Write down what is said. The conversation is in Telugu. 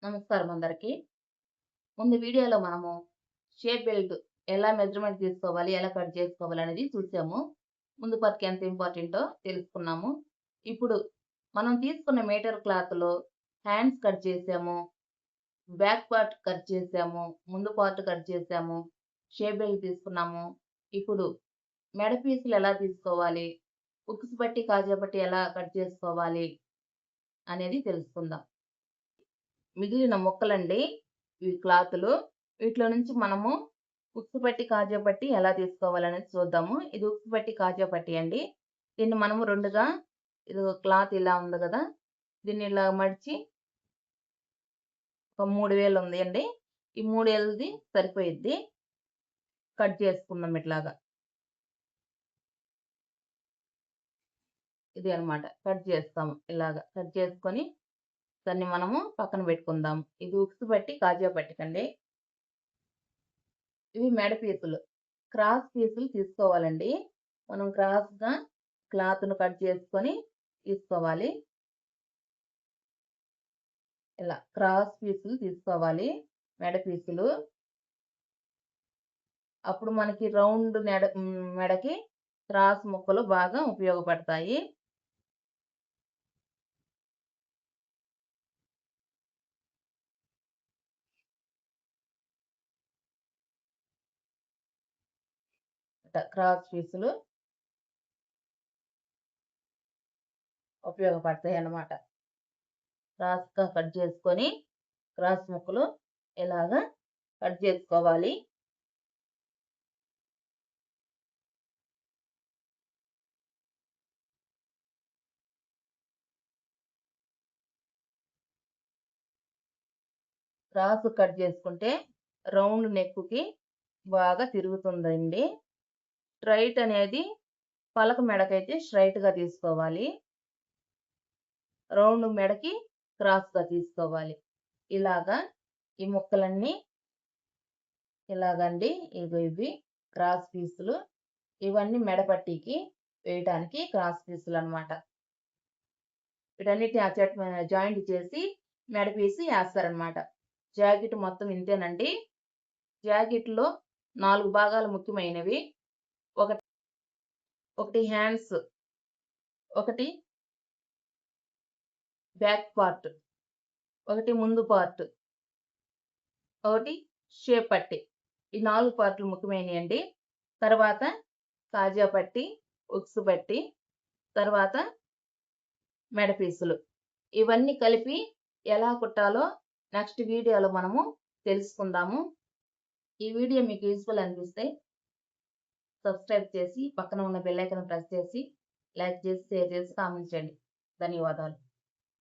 నమస్కారం అందరికి. ముందు వీడియోలో మనము షేప్ బెల్ట్ ఎలా మెజర్‌మెంట్ తీసుకోవాలి, ఎలా కట్ చేసుకోవాలి అనేది చూసాము. ముందు పార్ట్‌కి ఎంత ఇంపార్టెంటో తెలుసుకున్నాము. ఇప్పుడు మనం తీసుకున్న మీటర్ క్లాత్‌లో హ్యాండ్స్ కట్ చేసాము, బ్యాక్ పార్ట్ కట్ చేసాము, ముందు పార్ట్ కట్ చేసాము, షేప్ బెల్ట్ తీసుకున్నాము. ఇప్పుడు మెడ పీసులు ఎలా తీసుకోవాలి, ఉక్స్ పట్టి, కాజా పట్టి ఎలా కట్ చేసుకోవాలి అనేది తెలుసుకుందాం. మిగిలిన ముక్కలండి ఇవి క్లాతులు. వీటిలో నుంచి మనము ఉక్సు పట్టి, కాజా పట్టి ఎలా తీసుకోవాలనేది చూద్దాము. ఇది ఉక్సు పట్టి, కాజా పట్టి అండి. దీన్ని మనము రెండుగా ఇదిగో క్లాత్ ఇలా ఉంది గదా! దీన్ని ఇలా మడిచి ఒక 3 వేలు ఉంది అండి. ఈ 3 ఏలుది సరిపోయిద్ది. కట్ చేసుకుందాం ఇట్లాగా. ఇది అన్నమాట. కట్ చేస్తాము ఇలాగా. కట్ చేసుకొని దాన్ని మనము పక్కన పెట్టుకుందాం. ఇది ఉక్సు పట్టి, కాజా పట్టికండి. ఇవి మెడ పీసులు. క్రాస్ పీసులు తీసుకోవాలండి. మనం క్రాస్‌గా క్లాత్‌ను కట్ చేసుకొని తీసుకోవాలి. ఇలా క్రాస్ పీసులు తీసుకోవాలి. మెడ పీసులు. అప్పుడు మనకి రౌండ్ మెడకి క్రాస్ ముక్కలు బాగా ఉపయోగపడతాయి. క్రాస్ పీసులు ఉపయోగపడతాయన్నమాట. క్రాస్‌గా కట్ చేసుకొని క్రాస్ ముక్కలు ఇలాగా కట్ చేసుకోవాలి. క్రాస్ కట్ చేసుకుంటే రౌండ్ నెక్‌కి బాగా తిరుగుతుందండి. స్ట్రెయిట్ అనేది పలక మెడకైతే స్ట్రెయిట్‌గా తీసుకోవాలి. రౌండ్ మెడకి క్రాస్‌గా తీసుకోవాలి. ఇలాగా ఈ ముక్కలన్నీ ఇలాగండి. ఇవి క్రాస్ పీసులు. ఇవన్నీ మెడ పట్టీకి వేయటానికి క్రాస్ పీసులనమాట. వీటన్నిటిని జాయింట్ చేసి మెడ పీసి ఏస్తారనమాట. జాకెట్ మొత్తం ఇంతేనండి. జాకెట్‌లో 4 భాగాలు ముఖ్యమైనవి. ఒకటి ఒకటి హ్యాండ్స్, ఒకటి బ్యాక్ పార్ట్, ఒకటి ముందు పార్ట్, ఒకటి షేప్ పట్టి. ఈ 4 పార్ట్‌లు ముఖ్యమైనయండి. తర్వాత కాజా పట్టి, ఉక్సు పట్టి, తర్వాత మెడ పీసులు. ఇవన్నీ కలిపి ఎలా కుట్టాలో నెక్స్ట్ వీడియోలో మనము తెలుసుకుందాము. ఈ వీడియో మీకు యూజ్‌ఫుల్ అనిపిస్తే సబ్స్క్రైబ్ చేసి, పక్కన ఉన్న బెల్ ఐకాన్ ప్రెస్ చేసి, లైక్ చేసి, షేర్ చేసి, కామెంట్ చేయండి. ధన్యవాదాలు.